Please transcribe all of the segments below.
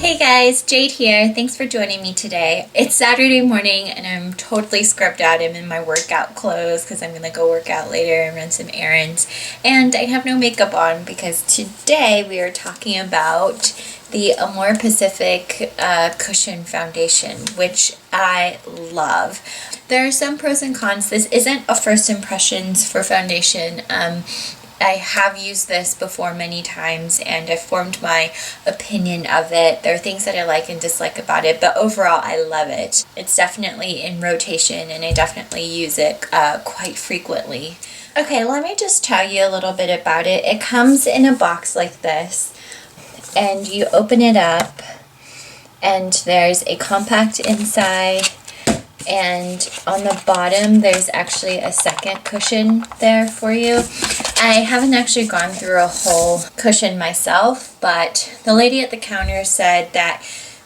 Hey guys, Jade here. Thanks for joining me today. It's Saturday morning and I'm totally scrubbed out. I'm in my workout clothes because I'm going to go work out later and run some errands. And I have no makeup on because today we are talking about the AMOREPACIFIC Cushion Foundation, which I love. There are some pros and cons. This isn't a first impressions for foundation. I have used this before many times and I've formed my opinion of it. There are things that I like and dislike about it, but overall I love it. It's definitely in rotation and I definitely use it quite frequently. Okay, let me just tell you a little bit about it. It comes in a box like this and you open it up and there's a compact inside. And on the bottom there's actually a second cushion there for you. I haven't actually gone through a whole cushion myself, but the lady at the counter said that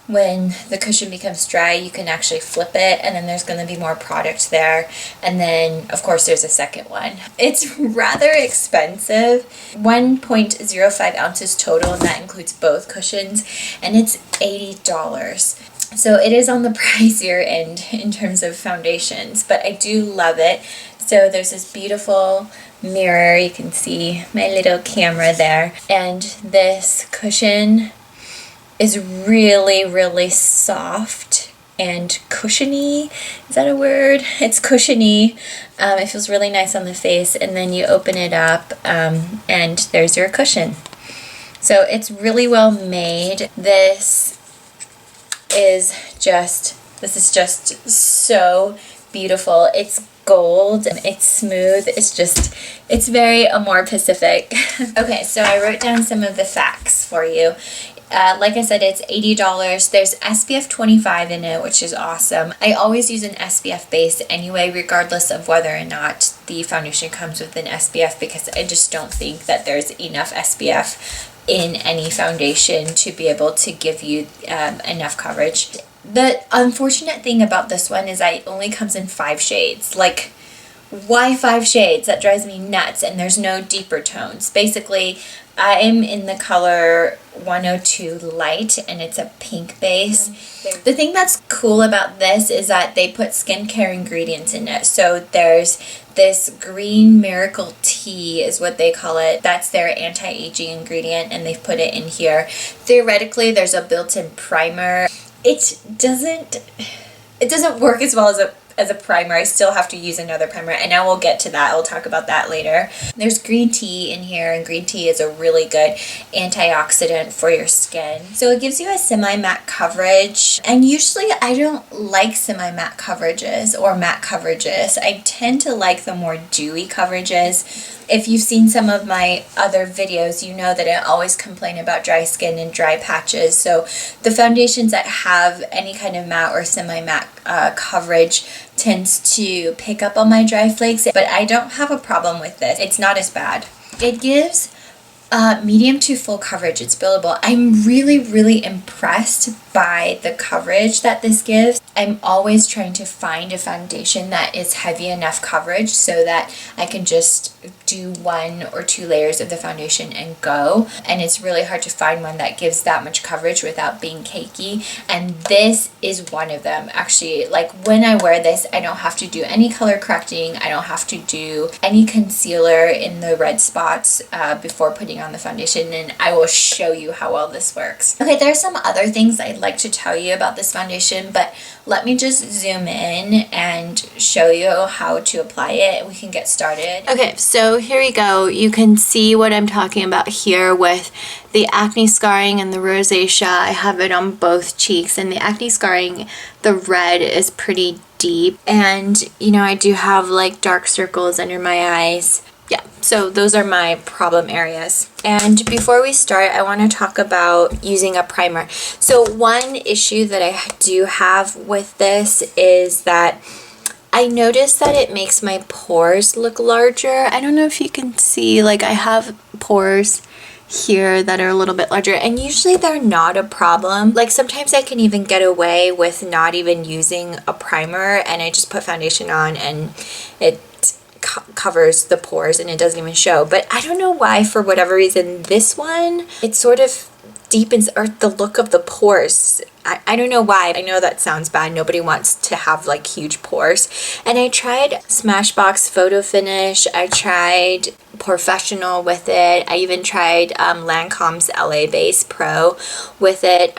when the cushion becomes dry you can actually flip it and then there's going to be more product there, and then of course there's a second one. It's rather expensive, 1.05 ounces total, and that includes both cushions, and it's $80. So it is on the pricier end in terms of foundations, but I do love it. So there's this beautiful mirror, you can see my little camera there, and this cushion is really soft and cushiony. Is that a word? It's cushiony. It feels really nice on the face, and then you open it up and there's your cushion. So it's really well made. This is just so beautiful. It's gold, it's smooth, it's very AMOREPACIFIC. Okay, so I wrote down some of the facts for you. Like I said, it's $80. There's SPF 25 in it, which is awesome. I always use an SPF base anyway, regardless of whether or not the foundation comes with an SPF, because I just don't think that there's enough SPF in any foundation to be able to give you enough coverage. The unfortunate thing about this one is it only comes in 5 shades. Like, why 5 shades? That drives me nuts, and there's no deeper tones. Basically, I'm in the color 102 Light, and it's a pink base. The thing that's cool about this is that they put skincare ingredients in it. So there's this green miracle tea is what they call it. That's their anti-aging ingredient, and they've put it in here. Theoretically, there's a built-in primer. It doesn't work as well as a primer. I still have to use another primer, and I will get to that. I'll talk about that later. There's green tea in here, and green tea is a really good antioxidant for your skin. So it gives you a semi-matte coverage, and usually I don't like semi-matte coverages or matte coverages. I tend to like the more dewy coverages. If you've seen some of my other videos, you know that I always complain about dry skin and dry patches. So the foundations that have any kind of matte or semi-matte coverage tends to pick up on my dry flakes, but I don't have a problem with this. It's not as bad. It gives medium to full coverage. It's buildable. I'm really impressed by the coverage that this gives. I'm always trying to find a foundation that is heavy enough coverage so that I can just do 1 or 2 layers of the foundation and go, and it's really hard to find one that gives that much coverage without being cakey, and this is one of them. Actually, like, when I wear this, I don't have to do any color correcting. I don't have to do any concealer in the red spots before putting on the foundation, and I will show you how well this works. Okay, there are some other things I'd like to tell you about this foundation, but let me just zoom in and show you how to apply it and we can get started. Okay, so here we go. You can see what I'm talking about here with the acne scarring and the rosacea. I have it on both cheeks, and the acne scarring, the red is pretty deep, and you know, I do have like dark circles under my eyes. Yeah, so those are my problem areas. And before we start, I want to talk about using a primer. So one issue that I do have with this is that I noticed that it makes my pores look larger. I don't know if you can see, like, I have pores here that are a little bit larger, and usually they're not a problem. Like, sometimes I can even get away with not even using a primer, and I just put foundation on and it covers the pores and it doesn't even show. But I don't know why, for whatever reason, this one, it sort of deepens or the look of the pores. I don't know why. I know that sounds bad. Nobody wants to have like huge pores. And I tried Smashbox Photo Finish. I tried Professional with it. I even tried Lancome's LA Base Pro with it.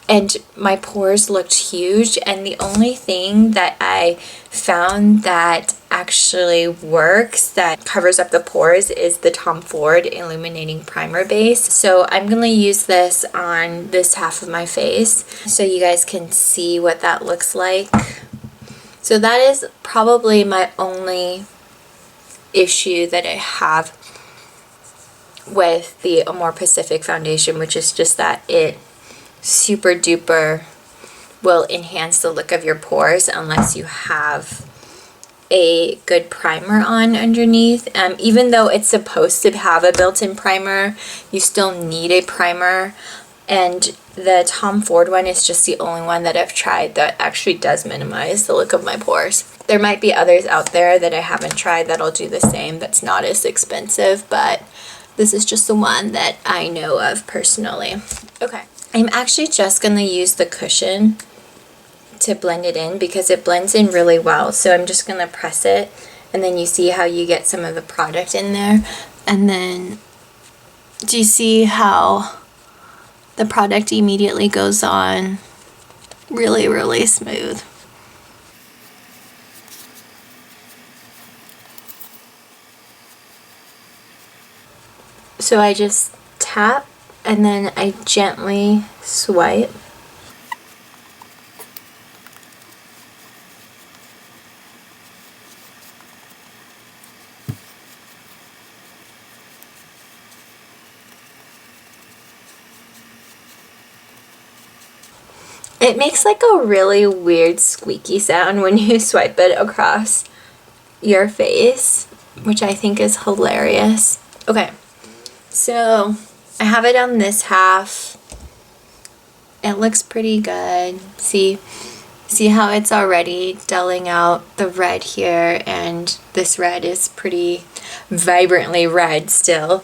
And my pores looked huge. And the only thing that I found that actually works, that covers up the pores, is the Tom Ford Illuminating Primer Base. So I'm going to use this on this half of my face so you guys can see what that looks like. So that is probably my only issue that I have with the AMOREPACIFIC foundation, which is just that it super duper will enhance the look of your pores unless you have a good primer on underneath. Even though it's supposed to have a built-in primer, you still need a primer. And the Tom Ford one is just the only one that I've tried that actually does minimize the look of my pores. There might be others out there that I haven't tried that'll do the same, that's not as expensive, but this is just the one that I know of personally. Okay, I'm actually just gonna use the cushion to blend it in because it blends in really well. So I'm just gonna press it, and then you see how you get some of the product in there. And then do you see how the product immediately goes on really, really smooth? So I just tap and then I gently swipe. It makes like a really weird squeaky sound when you swipe it across your face, which I think is hilarious. Okay, so I have it on this half. It looks pretty good. See how it's already dulling out the red here, and this red is pretty vibrantly red still.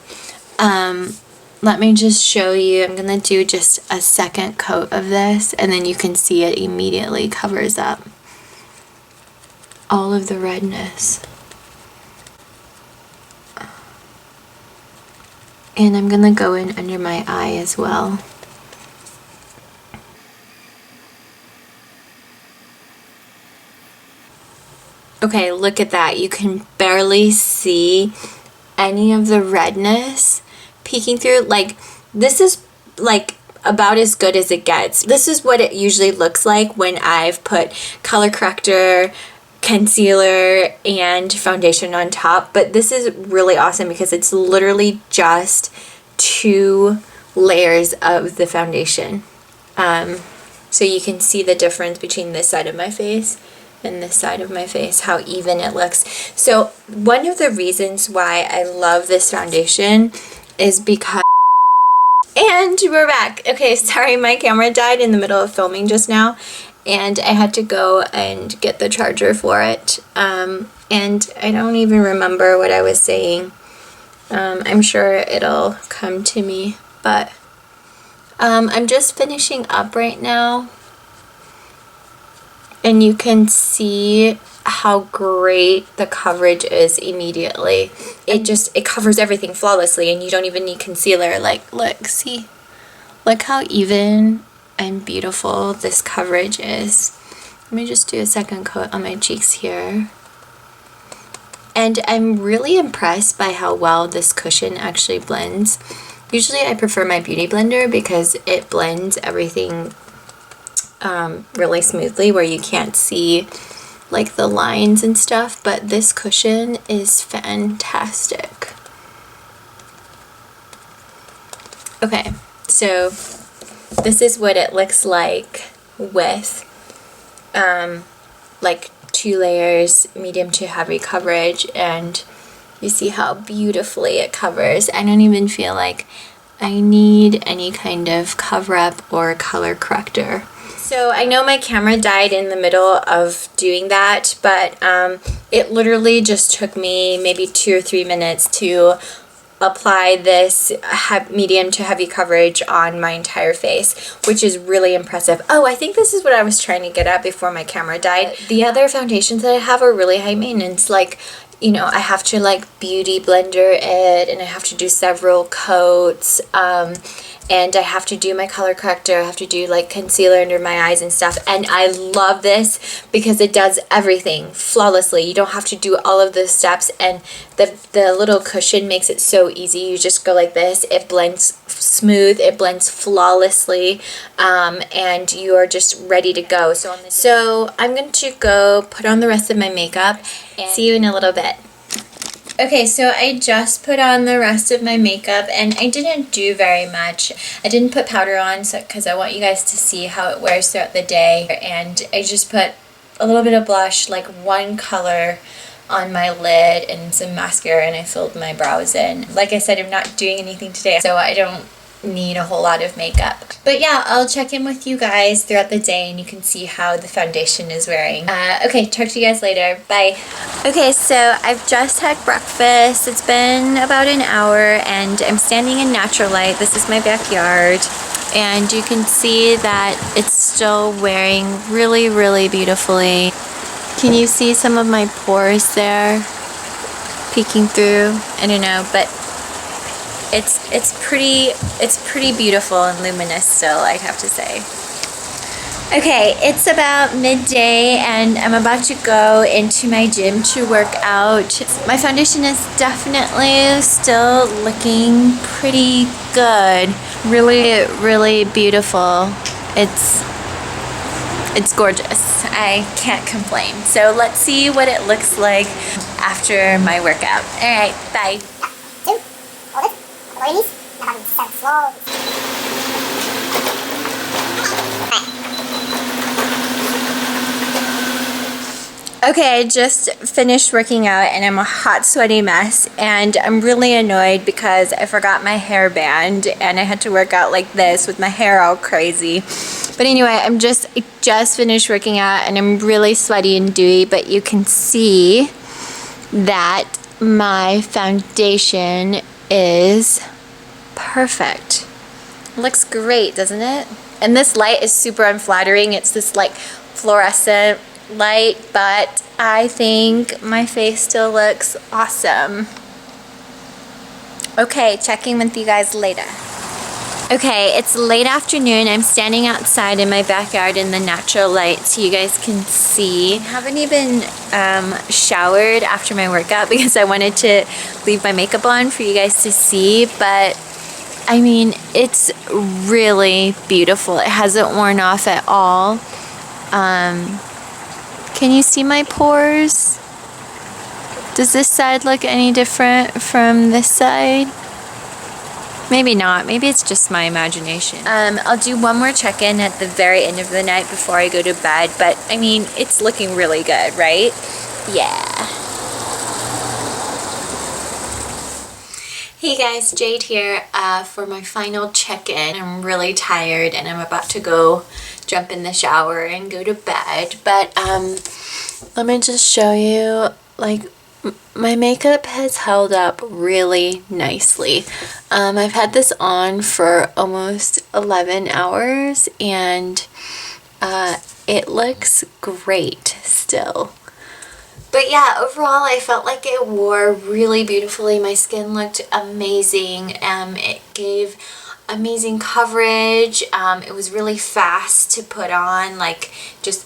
Let me just show you. I'm gonna do just a second coat of this, and then you can see it immediately covers up all of the redness. And I'm gonna go in under my eye as well. Okay, look at that. You can barely see any of the redness peeking through. Like, this is like about as good as it gets. This is what it usually looks like when I've put color corrector, concealer, and foundation on top. But this is really awesome because it's literally just 2 layers of the foundation. So you can see the difference between this side of my face and this side of my face, how even it looks. So one of the reasons why I love this foundation is because, and we're back. Okay, sorry, my camera died in the middle of filming just now, and I had to go and get the charger for it. And I don't even remember what I was saying. I'm sure it'll come to me, but I'm just finishing up right now, and you can see how great the coverage is immediately. It covers everything flawlessly, and you don't even need concealer. Like, look, see? Look how even and beautiful this coverage is. Let me just do a second coat on my cheeks here. And I'm really impressed by how well this cushion actually blends. Usually I prefer my beauty blender because it blends everything really smoothly where you can't see like the lines and stuff, but this cushion is fantastic. Okay, so this is what it looks like with like 2 layers, medium to heavy coverage, and you see how beautifully it covers. I don't even feel like I need any kind of cover up or color corrector. So I know my camera died in the middle of doing that, but it literally just took me maybe 2 or 3 minutes to apply this medium to heavy coverage on my entire face, which is really impressive. Oh, I think this is what I was trying to get at before my camera died. The other foundations that I have are really high maintenance. Like, you know, I have to like beauty blender it, and I have to do several coats, and I have to do my color corrector. I have to do like concealer under my eyes and stuff. And I love this because it does everything flawlessly. You don't have to do all of those steps, and the little cushion makes it so easy. You just go like this. It blends smooth. It blends flawlessly, and you are just ready to go. So I'm going to go put on the rest of my makeup and see you in a little bit. Okay, so I just put on the rest of my makeup, and I didn't do very much. I didn't put powder on because I want you guys to see how it wears throughout the day, and I just put a little bit of blush, like one color on my lid, and some mascara, and I filled my brows in. Like I said, I'm not doing anything today, so I don't need a whole lot of makeup. But yeah, I'll check in with you guys throughout the day, and you can see how the foundation is wearing. Okay, talk to you guys later. Bye. Okay, so I've just had breakfast. It's been about an hour, and I'm standing in natural light. This is my backyard, and you can see that it's still wearing really, really beautifully. Can you see some of my pores there peeking through? I don't know, but it's pretty beautiful and luminous still, I'd have to say. Okay, it's about midday, and I'm about to go into my gym to work out. My foundation is definitely still looking pretty good. Really, really beautiful. It's gorgeous. I can't complain. So let's see what it looks like after my workout. All right, bye. Okay, I just finished working out, and I'm a hot, sweaty mess, and I'm really annoyed because I forgot my hairband, and I had to work out like this with my hair all crazy. But anyway, I just finished working out, and I'm really sweaty and dewy, but you can see that my foundation is perfect. It looks great, doesn't it? And this light is super unflattering. It's this like fluorescent light, but I think my face still looks awesome. Okay, checking with you guys later. Okay, it's late afternoon. I'm standing outside in my backyard in the natural light so you guys can see. I haven't even showered after my workout because I wanted to leave my makeup on for you guys to see, but I mean, it's really beautiful. It hasn't worn off at all. Can you see my pores? Does this side look any different from this side? Maybe not. Maybe it's just my imagination. I'll do one more check-in at the very end of the night before I go to bed, but I mean, it's looking really good, right? Yeah. Hey guys, Jade here for my final check-in. I'm really tired, and I'm about to go jump in the shower and go to bed, but let me just show you, like, my makeup has held up really nicely. I've had this on for almost 11 hours, and it looks great still. But yeah, overall I felt like it wore really beautifully. My skin looked amazing. It gave amazing coverage. It was really fast to put on, like just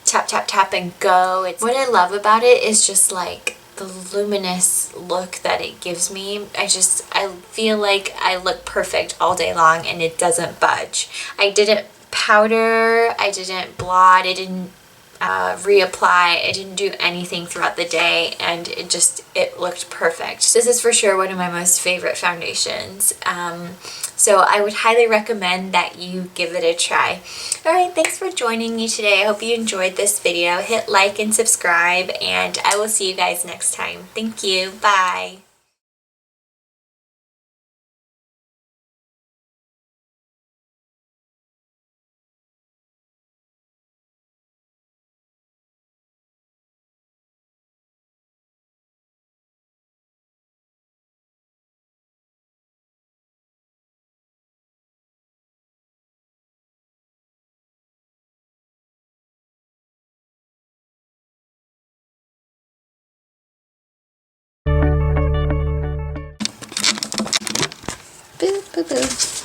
tap tap tap and go. What I love about it is just like the luminous look that it gives me. I feel like I look perfect all day long, and it doesn't budge. I didn't powder, I didn't blot, I didn't reapply, I didn't do anything throughout the day, and it looked perfect. This is for sure one of my most favorite foundations. So I would highly recommend that you give it a try. Alright, thanks for joining me today. I hope you enjoyed this video. Hit like and subscribe, and I will see you guys next time. Thank you. Bye. Woohoo!